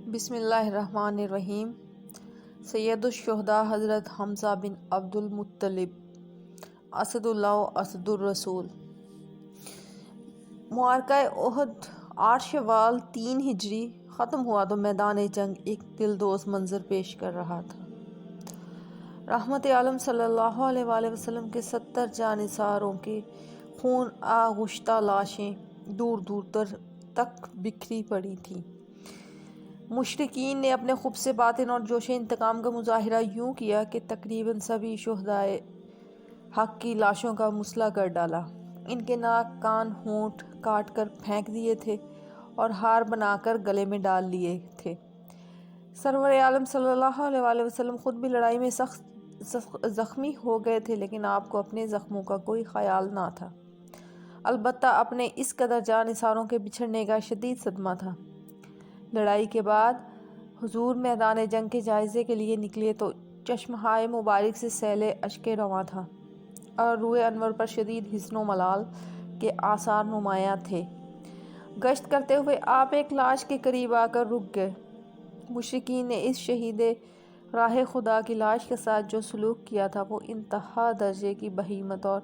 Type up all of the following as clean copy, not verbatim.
بسم اللہ الرحمن الرحیم۔ سید الشہداء حضرت حمزہ بن عبد المطلب اسد اللہ و اسد الرسول۔ معرکہ احد 8 شوال 3 ہجری ختم ہوا تو میدان جنگ ایک دلدوز منظر پیش کر رہا تھا۔ رحمت عالم صلی اللہ علیہ وآلہ وسلم کے 70 جانثاروں کی خون آغشتہ لاشیں دور دور تک بکھری پڑی تھیں۔ مشرکین نے اپنے خبث باطن اور جوش انتقام کا مظاہرہ یوں کیا کہ تقریباً سبھی شہدائے حق کی لاشوں کا مسئلہ کر ڈالا۔ ان کے ناک کان ہونٹ کاٹ کر پھینک دیے تھے اور ہار بنا کر گلے میں ڈال لیے تھے۔ سرور عالم صلی اللہ علیہ وآلہ وسلم خود بھی لڑائی میں سخت زخمی ہو گئے تھے، لیکن آپ کو اپنے زخموں کا کوئی خیال نہ تھا۔ البتہ اپنے اس قدر جانثاروں کے بچھڑنے کا شدید صدمہ تھا۔ لڑائی کے بعد حضور میدان جنگ کے جائزے کے لیے نکلے تو چشمہائے مبارک سے سیل اشک رواں تھا اور روح انور پر شدید حزن و ملال کے آثار نمایاں تھے۔ گشت کرتے ہوئے آپ ایک لاش کے قریب آ کر رک گئے۔ مشرکین نے اس شہید راہ خدا کی لاش کے ساتھ جو سلوک کیا تھا وہ انتہا درجے کی بہیمت اور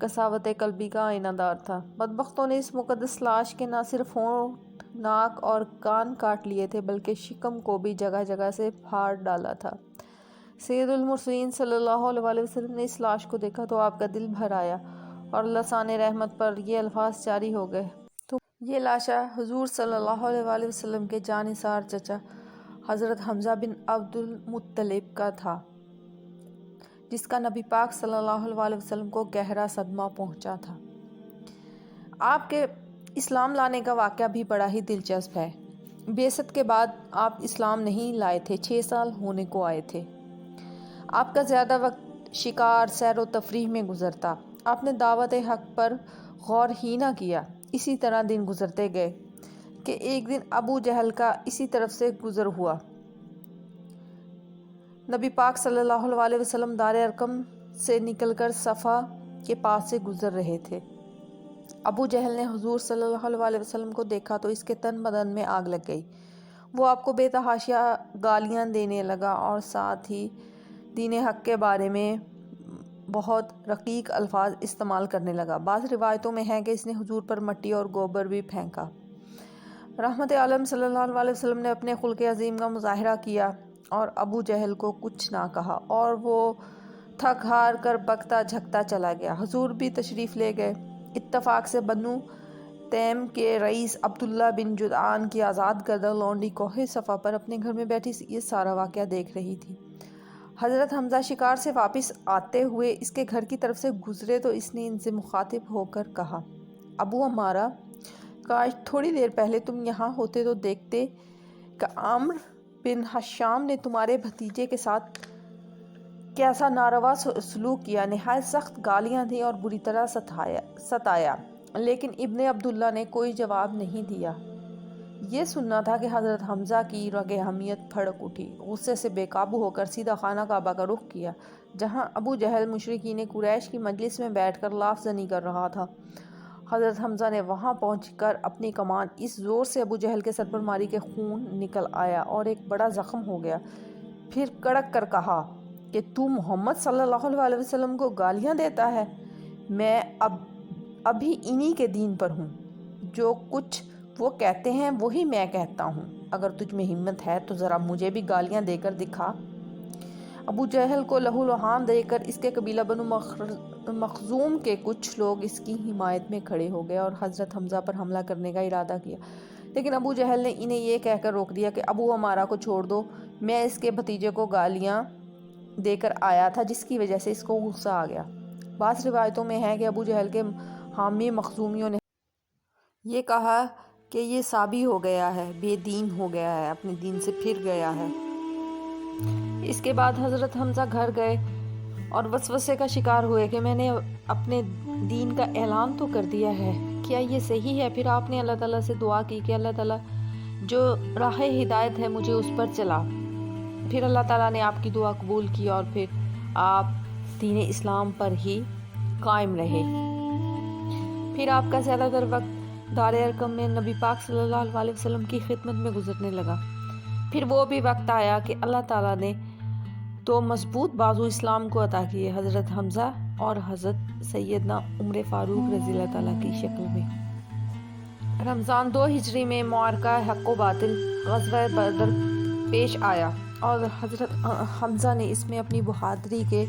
قساوت قلبی کا آئینہ دار تھا۔ بدبختوں نے اس مقدس لاش کے نہ صرف ہونٹ، ناک اور کان کاٹ لیے تھے بلکہ شکم کو بھی جگہ جگہ سے پھاڑ ڈالا تھا۔ سید المرسلین صلی اللہ علیہ وآلہ وسلم نے اس لاش کو دیکھا تو آپ کا دل بھر آیا اور لسان رحمت پر یہ الفاظ جاری ہو گئے۔ یہ لاشا حضور صلی اللہ علیہ وآلہ وسلم کے جانثار چچا حضرت حمزہ بن عبد المطلب کا تھا، جس کا نبی پاک صلی اللہ علیہ وآلہ وسلم کو گہرا صدمہ پہنچا تھا۔ آپ کے اسلام لانے کا واقعہ بھی بڑا ہی دلچسپ ہے۔ بعثت کے بعد آپ اسلام نہیں لائے تھے، 6 سال ہونے کو آئے تھے۔ آپ کا زیادہ وقت شکار، سیر و تفریح میں گزرتا۔ آپ نے دعوت حق پر غور ہی نہ کیا۔ اسی طرح دن گزرتے گئے کہ ایک دن ابو جہل کا اسی طرف سے گزر ہوا۔ نبی پاک صلی اللہ علیہ وآلہ وسلم دار ارقم سے نکل کر صفا کے پاس سے گزر رہے تھے۔ ابو جہل نے حضور صلی اللہ علیہ وآلہ وسلم کو دیکھا تو اس کے تن بدن میں آگ لگ گئی۔ وہ آپ کو بے تحاشا گالیاں دینے لگا اور ساتھ ہی دین حق کے بارے میں بہت رقیق الفاظ استعمال کرنے لگا۔ بعض روایتوں میں ہے کہ اس نے حضور پر مٹی اور گوبر بھی پھینکا۔ رحمت عالم صلی اللہ علیہ وسلم نے اپنے خلق عظیم کا مظاہرہ کیا اور ابو جہل کو کچھ نہ کہا اور وہ تھک ہار کر بکتا جھکتا چلا گیا۔ حضور بھی تشریف لے گئے۔ اتفاق سے بنو تیم کے رئیس عبداللہ بن جدعان کی آزاد کردہ لونڈی کوہ صفا پر اپنے گھر میں بیٹھی یہ سارا واقعہ دیکھ رہی تھی۔ حضرت حمزہ شکار سے واپس آتے ہوئے اس کے گھر کی طرف سے گزرے تو اس نے ان سے مخاطب ہو کر کہا، ابو عمارہ، کاش تھوڑی دیر پہلے تم یہاں ہوتے تو دیکھتے کہ عمرو بن حشام نے تمہارے بھتیجے کے ساتھ کیسا ناروا سلوک کیا، نہایت سخت گالیاں دیں اور بری طرح ستایا، لیکن ابن عبداللہ نے کوئی جواب نہیں دیا۔ یہ سننا تھا کہ حضرت حمزہ کی رگ حمیت بھڑک اٹھی۔ غصے سے بے قابو ہو کر سیدھا خانہ کعبہ کا رخ کیا، جہاں ابو جہل مشرکین قریش کی مجلس میں بیٹھ کر لاف زنی کر رہا تھا۔ حضرت حمزہ نے وہاں پہنچ کر اپنی کمان اس زور سے ابو جہل کے سر پر ماری کہ خون نکل آیا اور ایک بڑا زخم ہو گیا۔ پھر کڑک کر کہا کہ تو محمد صلی اللہ علیہ وسلم کو گالیاں دیتا ہے؟ میں ابھی انہی کے دین پر ہوں۔ جو کچھ وہ کہتے ہیں وہی میں کہتا ہوں۔ اگر تجھ میں ہمت ہے تو ذرا مجھے بھی گالیاں دے کر دکھا۔ ابو جہل کو لہو لہان دے کر اس کے قبیلہ بنو مخزوم کے کچھ لوگ اس کی حمایت میں کھڑے ہو گئے اور حضرت حمزہ پر حملہ کرنے کا ارادہ کیا، لیکن ابو جہل نے انہیں یہ کہہ کر روک دیا کہ ابو عمارہ کو چھوڑ دو، میں اس کے بھتیجے کو گالیاں دے کر آیا تھا جس کی وجہ سے اس کو غصہ آ گیا۔ بعض روایتوں میں ہے کہ ابو جہل کے حامی مخزومیوں نے یہ کہا کہ یہ صابی ہو گیا ہے، بے دین ہو گیا ہے، اپنے دین سے پھر گیا ہے۔ اس کے بعد حضرت حمزہ گھر گئے اور وسوسے کا شکار ہوئے کہ میں نے اپنے دین کا اعلان تو کر دیا ہے، کیا یہ صحیح ہے؟ پھر آپ نے اللہ تعالیٰ سے دعا کی کہ اللہ تعالیٰ جو راہ ہدایت ہے مجھے اس پر چلا۔ پھر اللہ تعالیٰ نے آپ کی دعا قبول کی اور پھر آپ دین اسلام پر ہی قائم رہے۔ پھر آپ کا زیادہ تر وقت دار ارقم میں نبی پاک صلی اللہ علیہ وسلم کی خدمت میں گزرنے لگا۔ پھر وہ بھی وقت آیا کہ اللہ تعالیٰ نے دو مضبوط بازو اسلام کو عطا کیے، حضرت حمزہ اور حضرت سیدنا عمر فاروق رضی اللہ تعالیٰ کی شکل میں۔ رمضان 2 ہجری میں معرکہ حق و باطل غزوہ بدر پیش آیا اور حضرت حمزہ نے اس میں اپنی بہادری کے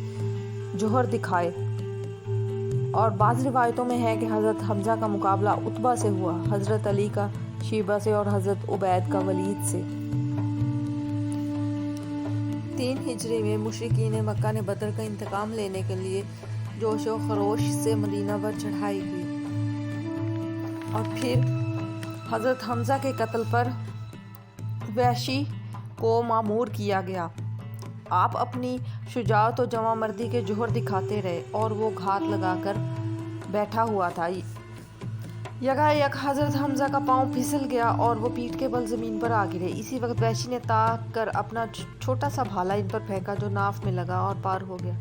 جوہر دکھائے، اور بعض روایتوں میں ہے کہ حضرت حمزہ کا مقابلہ عتبہ سے ہوا، حضرت علی کا شیبہ سے اور حضرت عبید کا ولید سے۔ 3 ہجری میں مشرکین مکہ نے بدر کا انتقام لینے کے لیے جوش و خروش سے مدینہ پر چڑھائی کی، اور پھر حضرت حمزہ کے قتل پر وحشی کو مامور کیا گیا۔ آپ اپنی شجاعت و جواں مردی کے جوہر دکھاتے رہے اور وہ گھات لگا کر بیٹھا ہوا تھا۔ یکایک حضرت حمزہ کا پاؤں پھسل گیا اور وہ پیٹھ کے بل زمین پر آ گرے۔ اسی وقت وحشی نے تاک کر اپنا چھوٹا سا بھالا ان پر پھینکا جو ناف میں لگا اور پار ہو گیا۔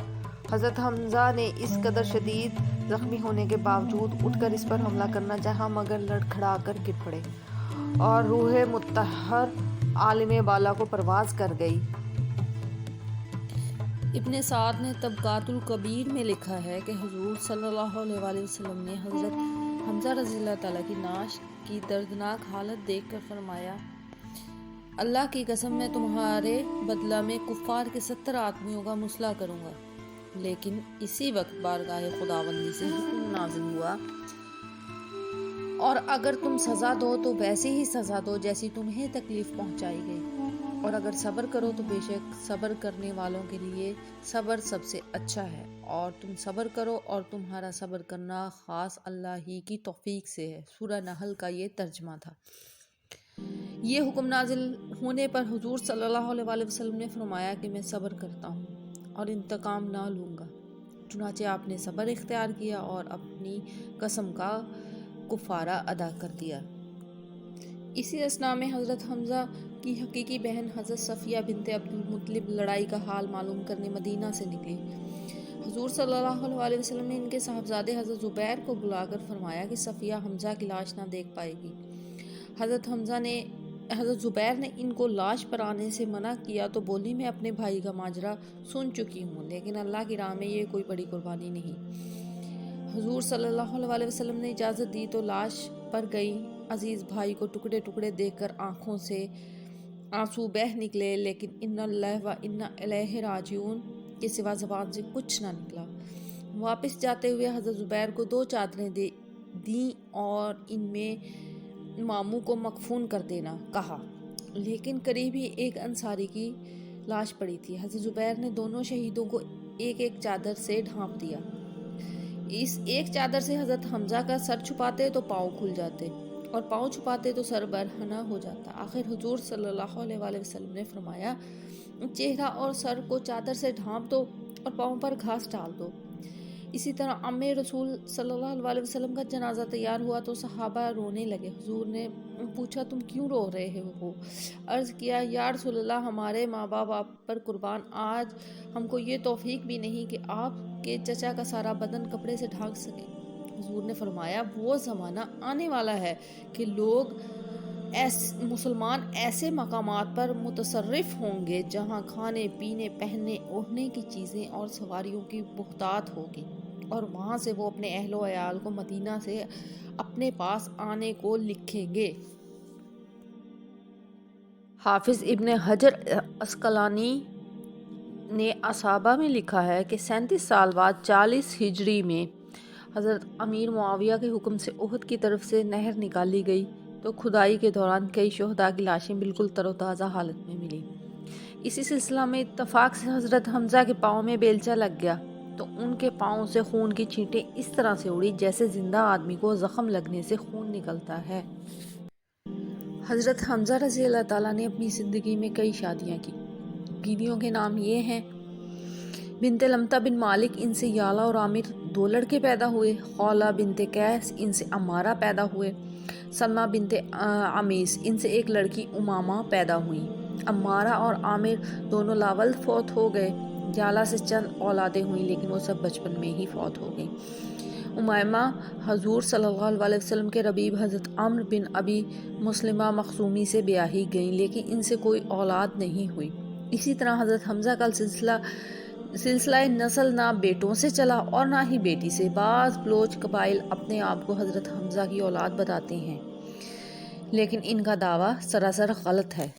حضرت حمزہ نے اس قدر شدید زخمی ہونے کے باوجود اٹھ کر اس پر حملہ کرنا چاہا، مگر لڑکھڑا کر گر پڑے اور روح مطہر عالم بالا کو پرواز کر گئی۔ ابن سعد نے طبقات الکبیر میں لکھا ہے کہ حضور صلی اللہ علیہ وآلہ وسلم نے حضرت حمزہ رضی اللہ تعالیٰ کی نعش کی دردناک حالت دیکھ کر فرمایا، اللہ کی قسم میں تمہارے بدلہ میں کفار کے 70 آدمیوں کا مسئلہ کروں گا۔ لیکن اسی وقت بارگاہ خداوندی سے حکم نازل ہوا، اور اگر تم سزا دو تو ویسی ہی سزا دو جیسی تمہیں تکلیف پہنچائی گئی، اور اگر صبر کرو تو بے شک صبر کرنے والوں کے لیے صبر سب سے اچھا ہے، اور تم صبر کرو اور تمہارا صبر کرنا خاص اللہ ہی کی توفیق سے ہے۔ سورہ نحل کا یہ ترجمہ تھا۔ یہ حکم نازل ہونے پر حضور صلی اللہ علیہ وآلہ وسلم نے فرمایا کہ میں صبر کرتا ہوں اور انتقام نہ لوں گا۔ چنانچہ آپ نے صبر اختیار کیا اور اپنی قسم کا کفارہ ادا کر دیا۔ اسی اثناء میں حضرت حمزہ کی حقیقی بہن حضرت صفیہ بنت عبد المطلب لڑائی کا حال معلوم کرنے مدینہ سے نکلی۔ حضور صلی اللہ علیہ وآلہ وسلم نے ان کے صاحبزادے حضرت زبیر کو بلا کر فرمایا کہ صفیہ حمزہ کی لاش نہ دیکھ پائے گی۔ حضرت زبیر نے ان کو لاش پر آنے سے منع کیا تو بولی، میں اپنے بھائی کا ماجرا سن چکی ہوں، لیکن اللہ کی راہ میں یہ کوئی بڑی قربانی نہیں۔ حضور صلی اللہ علیہ وآلہ وسلم نے اجازت دی تو لاش پر گئی۔ عزیز بھائی کو ٹکڑے ٹکڑے دیکھ کر آنکھوں سے آنسو بہہ نکلے، لیکن انا اللہ و انا الیہ راجعون کے سوا زبان سے کچھ نہ نکلا۔ واپس جاتے ہوئے حضرت زبیر کو 2 چادریں دیں اور ان میں ماموں کو مکفون کر دینا کہا، لیکن قریب ہی ایک انصاری کی لاش پڑی تھی۔ حضرت زبیر نے دونوں شہیدوں کو ایک ایک چادر سے ڈھانپ دیا۔ اس ایک چادر سے حضرت حمزہ کا سر چھپاتے تو پاؤں کھل جاتے، اور پاؤں چھپاتے تو سر برہنہ ہو جاتا۔ آخر حضور صلی اللہ علیہ وآلہ وسلم نے فرمایا، چہرہ اور سر کو چادر سے ڈھانپ دو اور پاؤں پر گھاس ڈال دو۔ اسی طرح عمِ رسول صلی اللہ علیہ وسلم کا جنازہ تیار ہوا تو صحابہ رونے لگے۔ حضور نے پوچھا، تم کیوں رو رہے ہو؟ عرض کیا، یا رسول اللہ، ہمارے ماں باپ آپ پر قربان، آج ہم کو یہ توفیق بھی نہیں کہ آپ کے چچا کا سارا بدن کپڑے سے ڈھانک سکیں۔ حضور نے فرمایا، وہ زمانہ آنے والا ہے کہ مسلمان ایسے مقامات پر متصرف ہوں گے جہاں کھانے پینے، پہننے اوڑھنے کی چیزیں اور سواریوں کی بہتات ہوگی، اور وہاں سے وہ اپنے اہل و عیال کو مدینہ سے اپنے پاس آنے کو لکھیں گے۔ حافظ ابن حجر عسقلانی نے اصابہ میں لکھا ہے کہ 37 سال بعد 40 ہجری میں حضرت امیر معاویہ کے حکم سے احد کی طرف سے نہر نکالی گئی تو کھدائی کے دوران کئی شہداء کی لاشیں بالکل تر و تازہ حالت میں ملی۔ اسی سلسلہ میں اتفاق سے حضرت حمزہ کے پاؤں میں بیلچہ لگ گیا تو ان کے پاؤں سے خون کی چھینٹیں اس طرح سے اڑی جیسے زندہ آدمی کو زخم لگنے سے خون نکلتا ہے۔ حضرت حمزہ رضی اللہ تعالیٰ نے اپنی زندگی میں کئی شادیاں کی۔ بیویوں کے نام یہ ہیں: بنت لمتہ بن مالک، ان سے یالہ اور عامر 2 لڑکے پیدا ہوئے۔ خولہ بنت قیس، ان سے عمارہ پیدا ہوئے۔ سلمہ بنت عمیس، ان سے ایک لڑکی امامہ پیدا ہوئی۔ عمارہ اور عامر دونوں لاولد فوت ہو گئے۔ یالہ سے چند اولادیں ہوئیں لیکن وہ سب بچپن میں ہی فوت ہو گئیں۔ امیمہ حضور صلی اللہ علیہ وسلم کے ربیب حضرت عمر بن ابی مسلمہ مخزومی سے بیاہی گئیں، لیکن ان سے کوئی اولاد نہیں ہوئی۔ اسی طرح حضرت حمزہ کا سلسلہ نسل نہ بیٹوں سے چلا اور نہ ہی بیٹی سے۔ بعض بلوچ قبائل اپنے آپ کو حضرت حمزہ کی اولاد بتاتے ہیں، لیکن ان کا دعویٰ سراسر غلط ہے۔